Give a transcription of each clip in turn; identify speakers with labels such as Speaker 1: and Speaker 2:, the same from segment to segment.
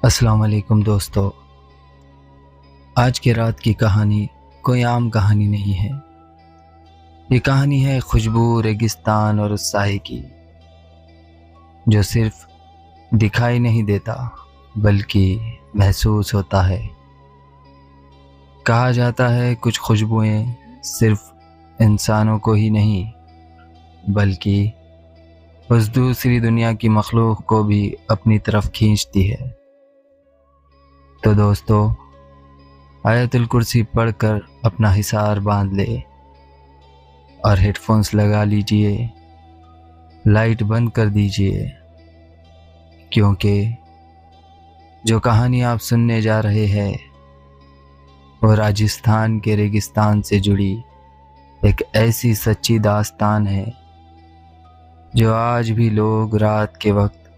Speaker 1: السلام علیکم دوستو، آج کی رات کی کہانی کوئی عام کہانی نہیں ہے۔ یہ کہانی ہے خوشبو، ریگستان اور اس سائے کی جو صرف دکھائی نہیں دیتا بلکہ محسوس ہوتا ہے۔ کہا جاتا ہے کچھ خوشبوئیں صرف انسانوں کو ہی نہیں بلکہ اس دوسری دنیا کی مخلوق کو بھی اپنی طرف کھینچتی ہے۔ تو دوستو، آیت الکرسی پڑھ کر اپنا حصار باندھ لے اور ہیڈ فونز لگا لیجئے، لائٹ بند کر دیجئے، کیونکہ جو کہانی آپ سننے جا رہے ہیں وہ راجستھان کے ریگستان سے جڑی ایک ایسی سچی داستان ہے جو آج بھی لوگ رات کے وقت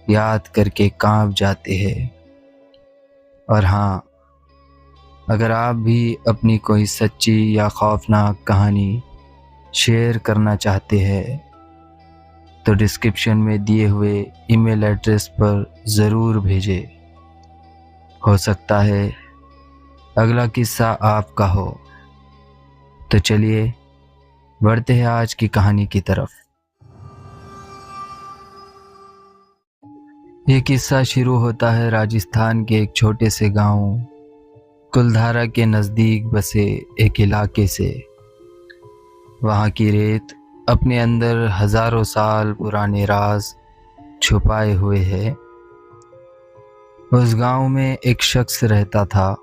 Speaker 1: یاد کر کے کانپ جاتے ہیں۔ اور ہاں، اگر آپ بھی اپنی کوئی سچی یا خوفناک کہانی شیئر کرنا چاہتے ہیں تو ڈسکرپشن میں دیے ہوئے ای میل ایڈریس پر ضرور بھیجیں۔ ہو سکتا ہے اگلا قصہ آپ کا ہو۔ تو چلیے بڑھتے ہیں آج کی کہانی کی طرف۔ یہ قصہ شروع ہوتا ہے راجستھان کے ایک چھوٹے سے گاؤں کلدھارا کے نزدیک بسے ایک علاقے سے۔ وہاں کی ریت اپنے اندر ہزاروں سال پرانے راز چھپائے ہوئے ہے۔ اس گاؤں میں ایک شخص رہتا تھا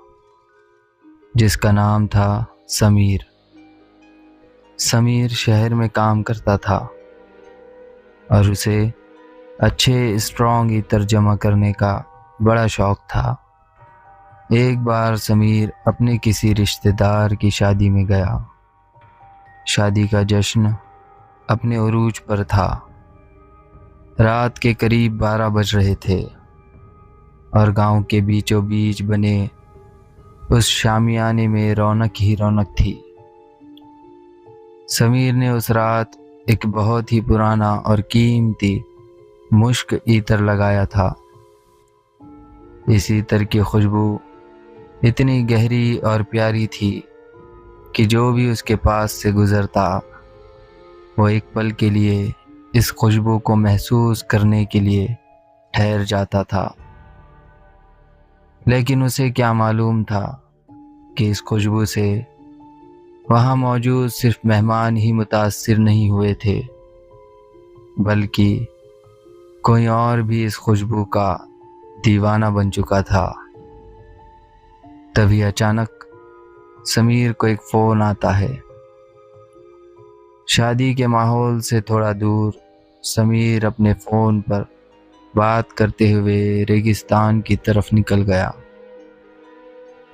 Speaker 1: جس کا نام تھا سمیر۔ سمیر شہر میں کام کرتا تھا اور اسے اچھے اسٹرانگ عطر جمع کرنے کا بڑا شوق تھا۔ ایک بار سمیر اپنے کسی رشتہ دار کی شادی میں گیا۔ شادی کا جشن اپنے عروج پر تھا۔ رات کے قریب 12 بج رہے تھے اور گاؤں کے بیچوں بیچ بنے اس شامیانے میں رونق ہی رونق تھی۔ سمیر نے اس رات ایک بہت ہی پرانا اور قیمتی مشک عطر لگایا تھا۔ اس عطر کی خوشبو اتنی گہری اور پیاری تھی کہ جو بھی اس کے پاس سے گزرتا وہ ایک پل کے لیے اس خوشبو کو محسوس کرنے کے لیے ٹھہر جاتا تھا۔ لیکن اسے کیا معلوم تھا کہ اس خوشبو سے وہاں موجود صرف مہمان ہی متاثر نہیں ہوئے تھے بلکہ کوئی اور بھی اس خوشبو کا دیوانہ بن چکا تھا۔ تبھی اچانک سمیر کو ایک فون آتا ہے۔ شادی کے ماحول سے تھوڑا دور سمیر اپنے فون پر بات کرتے ہوئے ریگستان کی طرف نکل گیا۔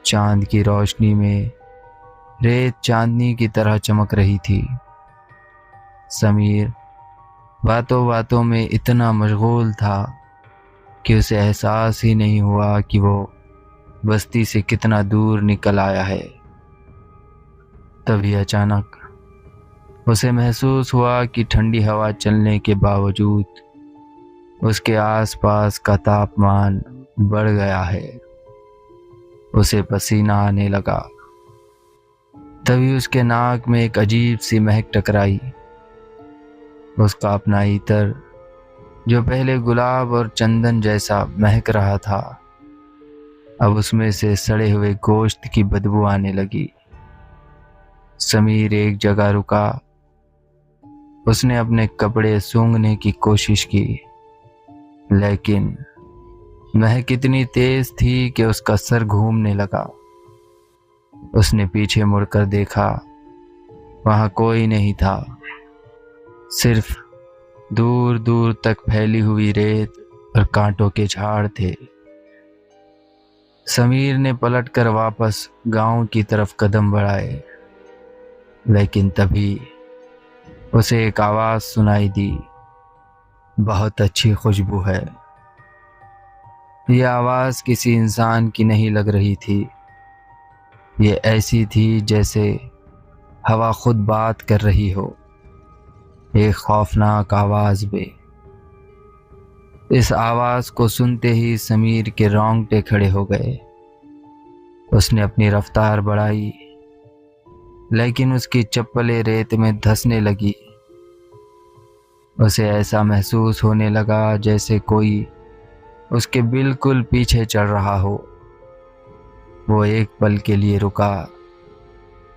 Speaker 1: چاند کی روشنی میں ریت چاندنی کی طرح چمک رہی تھی۔ سمیر باتوں باتوں میں اتنا مشغول تھا کہ اسے احساس ہی نہیں ہوا کہ وہ بستی سے کتنا دور نکل آیا ہے۔ تبھی اچانک اسے محسوس ہوا کہ ٹھنڈی ہوا چلنے کے باوجود اس کے آس پاس کا تاپمان بڑھ گیا ہے۔ اسے پسینہ آنے لگا۔ تبھی اس کے ناک میں ایک عجیب سی مہک ٹکرائی۔ اس کا اپنا عطر جو پہلے گلاب اور چندن جیسا مہک رہا تھا اب اس میں سے سڑے ہوئے گوشت کی بدبو آنے لگی۔ سمیر ایک جگہ رکا۔ اس نے اپنے کپڑے سونگھنے کی کوشش کی لیکن مہک اتنی تیز تھی کہ اس کا سر گھومنے لگا۔ اس نے پیچھے مڑ کر دیکھا، وہاں کوئی نہیں تھا، صرف دور دور تک پھیلی ہوئی ریت اور کانٹوں کے جھاڑ تھے۔ سمیر نے پلٹ کر واپس گاؤں کی طرف قدم بڑھائے لیکن تبھی اسے ایک آواز سنائی دی، بہت اچھی خوشبو ہے۔ یہ آواز کسی انسان کی نہیں لگ رہی تھی، یہ ایسی تھی جیسے ہوا خود بات کر رہی ہو، ایک خوفناک آواز میں۔ اس آواز کو سنتے ہی سمیر کے رونگٹے کھڑے ہو گئے۔ اس نے اپنی رفتار بڑھائی، لیکن اس کی چپلیں ریت میں دھسنے لگی۔ اسے ایسا محسوس ہونے لگا جیسے کوئی اس کے بالکل پیچھے چڑھ رہا ہو۔ وہ ایک پل کے لیے رکا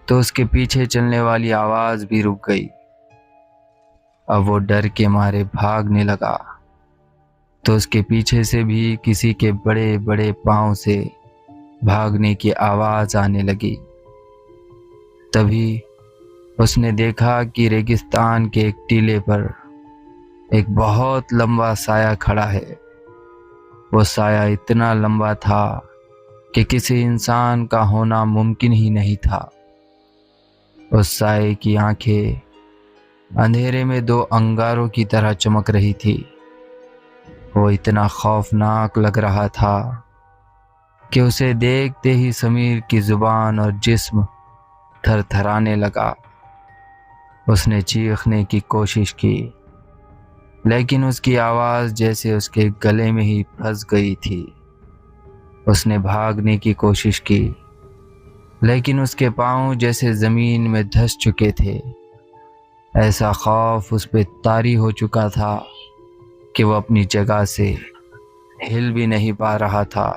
Speaker 1: تو اس کے پیچھے چلنے والی آواز بھی رک گئی۔ اب وہ ڈر کے مارے بھاگنے لگا تو اس کے پیچھے سے بھی کسی کے بڑے بڑے پاؤں سے بھاگنے کی آواز آنے لگی۔ تبھی اس نے دیکھا کہ ریگستان کے ایک ٹیلے پر ایک بہت لمبا سایہ کھڑا ہے۔ وہ سایہ اتنا لمبا تھا کہ کسی انسان کا ہونا ممکن ہی نہیں تھا۔ اس سائے کی آنکھیں اندھیرے میں دو انگاروں کی طرح چمک رہی تھی۔ وہ اتنا خوفناک لگ رہا تھا کہ اسے دیکھتے ہی سمیر کی زبان اور جسم تھر تھرانے لگا۔ اس نے چیخنے کی کوشش کی، لیکن اس کی آواز جیسے اس کے گلے میں ہی پھنس گئی تھی۔ اس نے بھاگنے کی کوشش کی، لیکن اس کے پاؤں جیسے زمین میں دھس چکے تھے۔ ایسا خوف اس پہ طاری ہو چکا تھا کہ وہ اپنی جگہ سے ہل بھی نہیں پا رہا تھا۔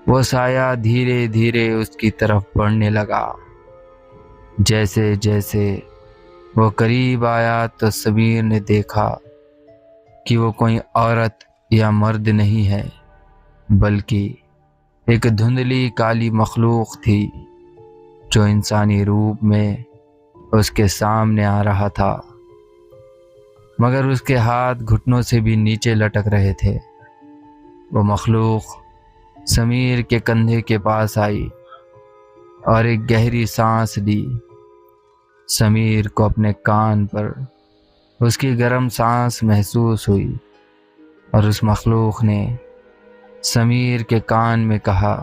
Speaker 1: وہ سایہ دھیرے دھیرے اس کی طرف بڑھنے لگا۔ جیسے جیسے وہ قریب آیا تو سمیر نے دیکھا کہ وہ کوئی عورت یا مرد نہیں ہے، بلکہ ایک دھندلی کالی مخلوق تھی جو انسانی روپ میں اس کے سامنے آ رہا تھا، مگر اس کے ہاتھ گھٹنوں سے بھی نیچے لٹک رہے تھے۔ وہ مخلوق سمیر کے کندھے کے پاس آئی اور ایک گہری سانس لی۔ سمیر کو اپنے کان پر اس کی گرم سانس محسوس ہوئی اور اس مخلوق نے سمیر کے کان میں کہا،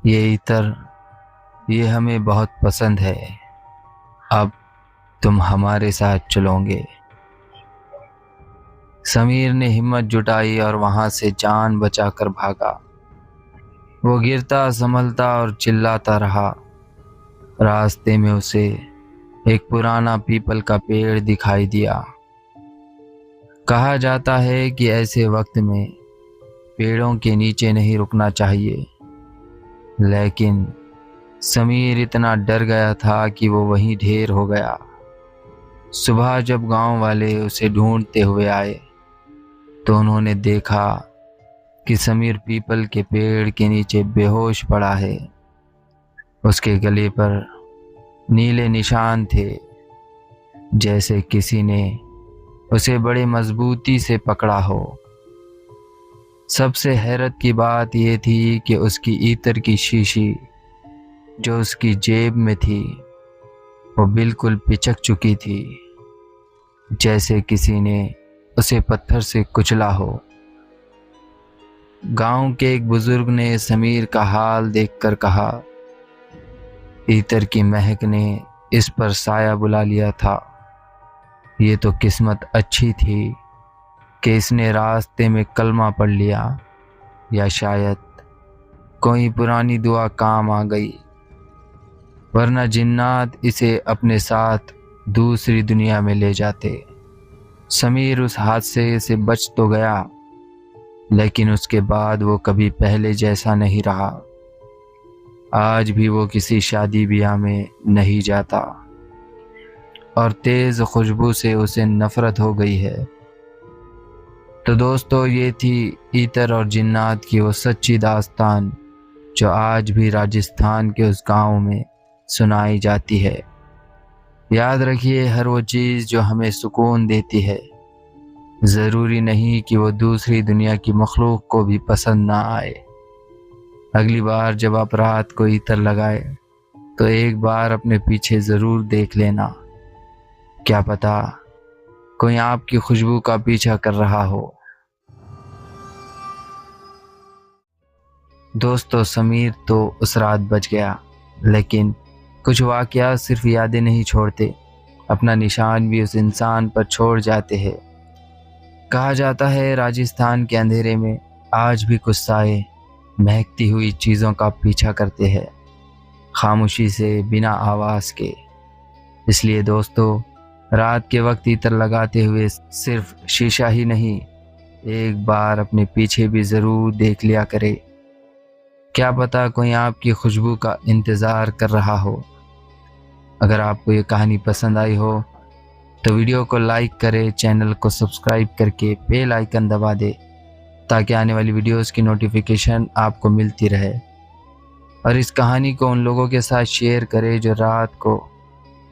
Speaker 1: یہ عطر یہ ہمیں بہت پسند ہے، اب تم ہمارے ساتھ چلو گے۔ سمیر نے ہمت جٹائی اور وہاں سے جان بچا کر بھاگا۔ وہ گرتا سنبھلتا اور چلاتا رہا۔ راستے میں اسے ایک پرانا پیپل کا پیڑ دکھائی دیا۔ کہا جاتا ہے کہ ایسے وقت میں پیڑوں کے نیچے نہیں رکنا چاہیے، لیکن سمیر اتنا ڈر گیا تھا کہ وہ وہیں ڈھیر ہو گیا۔ صبح جب گاؤں والے اسے ڈھونڈتے ہوئے آئے تو انہوں نے دیکھا کہ سمیر پیپل کے پیڑ کے نیچے بے ہوش پڑا ہے۔ اس کے گلے پر نیلے نشان تھے، جیسے کسی نے اسے بڑے مضبوطی سے پکڑا ہو۔ سب سے حیرت کی بات یہ تھی کہ اس کی عطر کی شیشی جو اس کی جیب میں تھی وہ بالکل پچک چکی تھی، جیسے کسی نے اسے پتھر سے کچلا ہو۔ گاؤں کے ایک بزرگ نے سمیر کا حال دیکھ کر کہا، عطر کی مہک نے اس پر سایہ بلا لیا تھا۔ یہ تو قسمت اچھی تھی کہ اس نے راستے میں کلمہ پڑھ لیا، یا شاید کوئی پرانی دعا کام آ گئی، ورنہ جنات اسے اپنے ساتھ دوسری دنیا میں لے جاتے۔ سمیر اس حادثے سے بچ تو گیا، لیکن اس کے بعد وہ کبھی پہلے جیسا نہیں رہا۔ آج بھی وہ کسی شادی بیاہ میں نہیں جاتا اور تیز خوشبو سے اسے نفرت ہو گئی ہے۔ تو دوستو، یہ تھی عطر اور جنات کی وہ سچی داستان جو آج بھی راجستھان کے اس گاؤں میں سنائی جاتی ہے۔ یاد رکھیے، ہر وہ چیز جو ہمیں سکون دیتی ہے، ضروری نہیں کہ وہ دوسری دنیا کی مخلوق کو بھی پسند نہ آئے۔ اگلی بار جب آپ رات کو عطر لگائے تو ایک بار اپنے پیچھے ضرور دیکھ لینا، کیا پتا کوئی آپ کی خوشبو کا پیچھا کر رہا ہو۔ دوستو، سمیر تو اس رات بچ گیا، لیکن کچھ واقعات صرف یادیں نہیں چھوڑتے، اپنا نشان بھی اس انسان پر چھوڑ جاتے ہیں۔ کہا جاتا ہے راجستھان کے اندھیرے میں آج بھی کچھ سائے مہکتی ہوئی چیزوں کا پیچھا کرتے ہیں، خاموشی سے، بنا آواز کے۔ اس لیے دوستو، رات کے وقت عطر لگاتے ہوئے صرف شیشہ ہی نہیں، ایک بار اپنے پیچھے بھی ضرور دیکھ لیا کرے۔ کیا پتہ کوئی آپ کی خوشبو کا انتظار کر رہا ہو۔ اگر آپ کو یہ کہانی پسند آئی ہو تو ویڈیو کو لائک کرے، چینل کو سبسکرائب کر کے بیل آئیکن دبا دے تاکہ آنے والی ویڈیوز کی نوٹیفیکیشن آپ کو ملتی رہے، اور اس کہانی کو ان لوگوں کے ساتھ شیئر کرے جو رات کو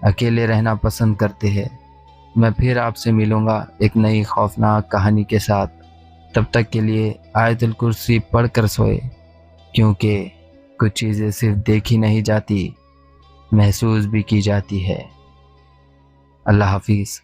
Speaker 1: اکیلے رہنا پسند کرتے ہیں۔ میں پھر آپ سے ملوں گا ایک نئی خوفناک کہانی کے ساتھ۔ تب تک کے لیے آیت الکرسی پڑھ کر سوئے، کیونکہ کچھ چیزیں صرف دیکھی نہیں جاتی، محسوس بھی کی جاتی ہے۔ اللہ حافظ۔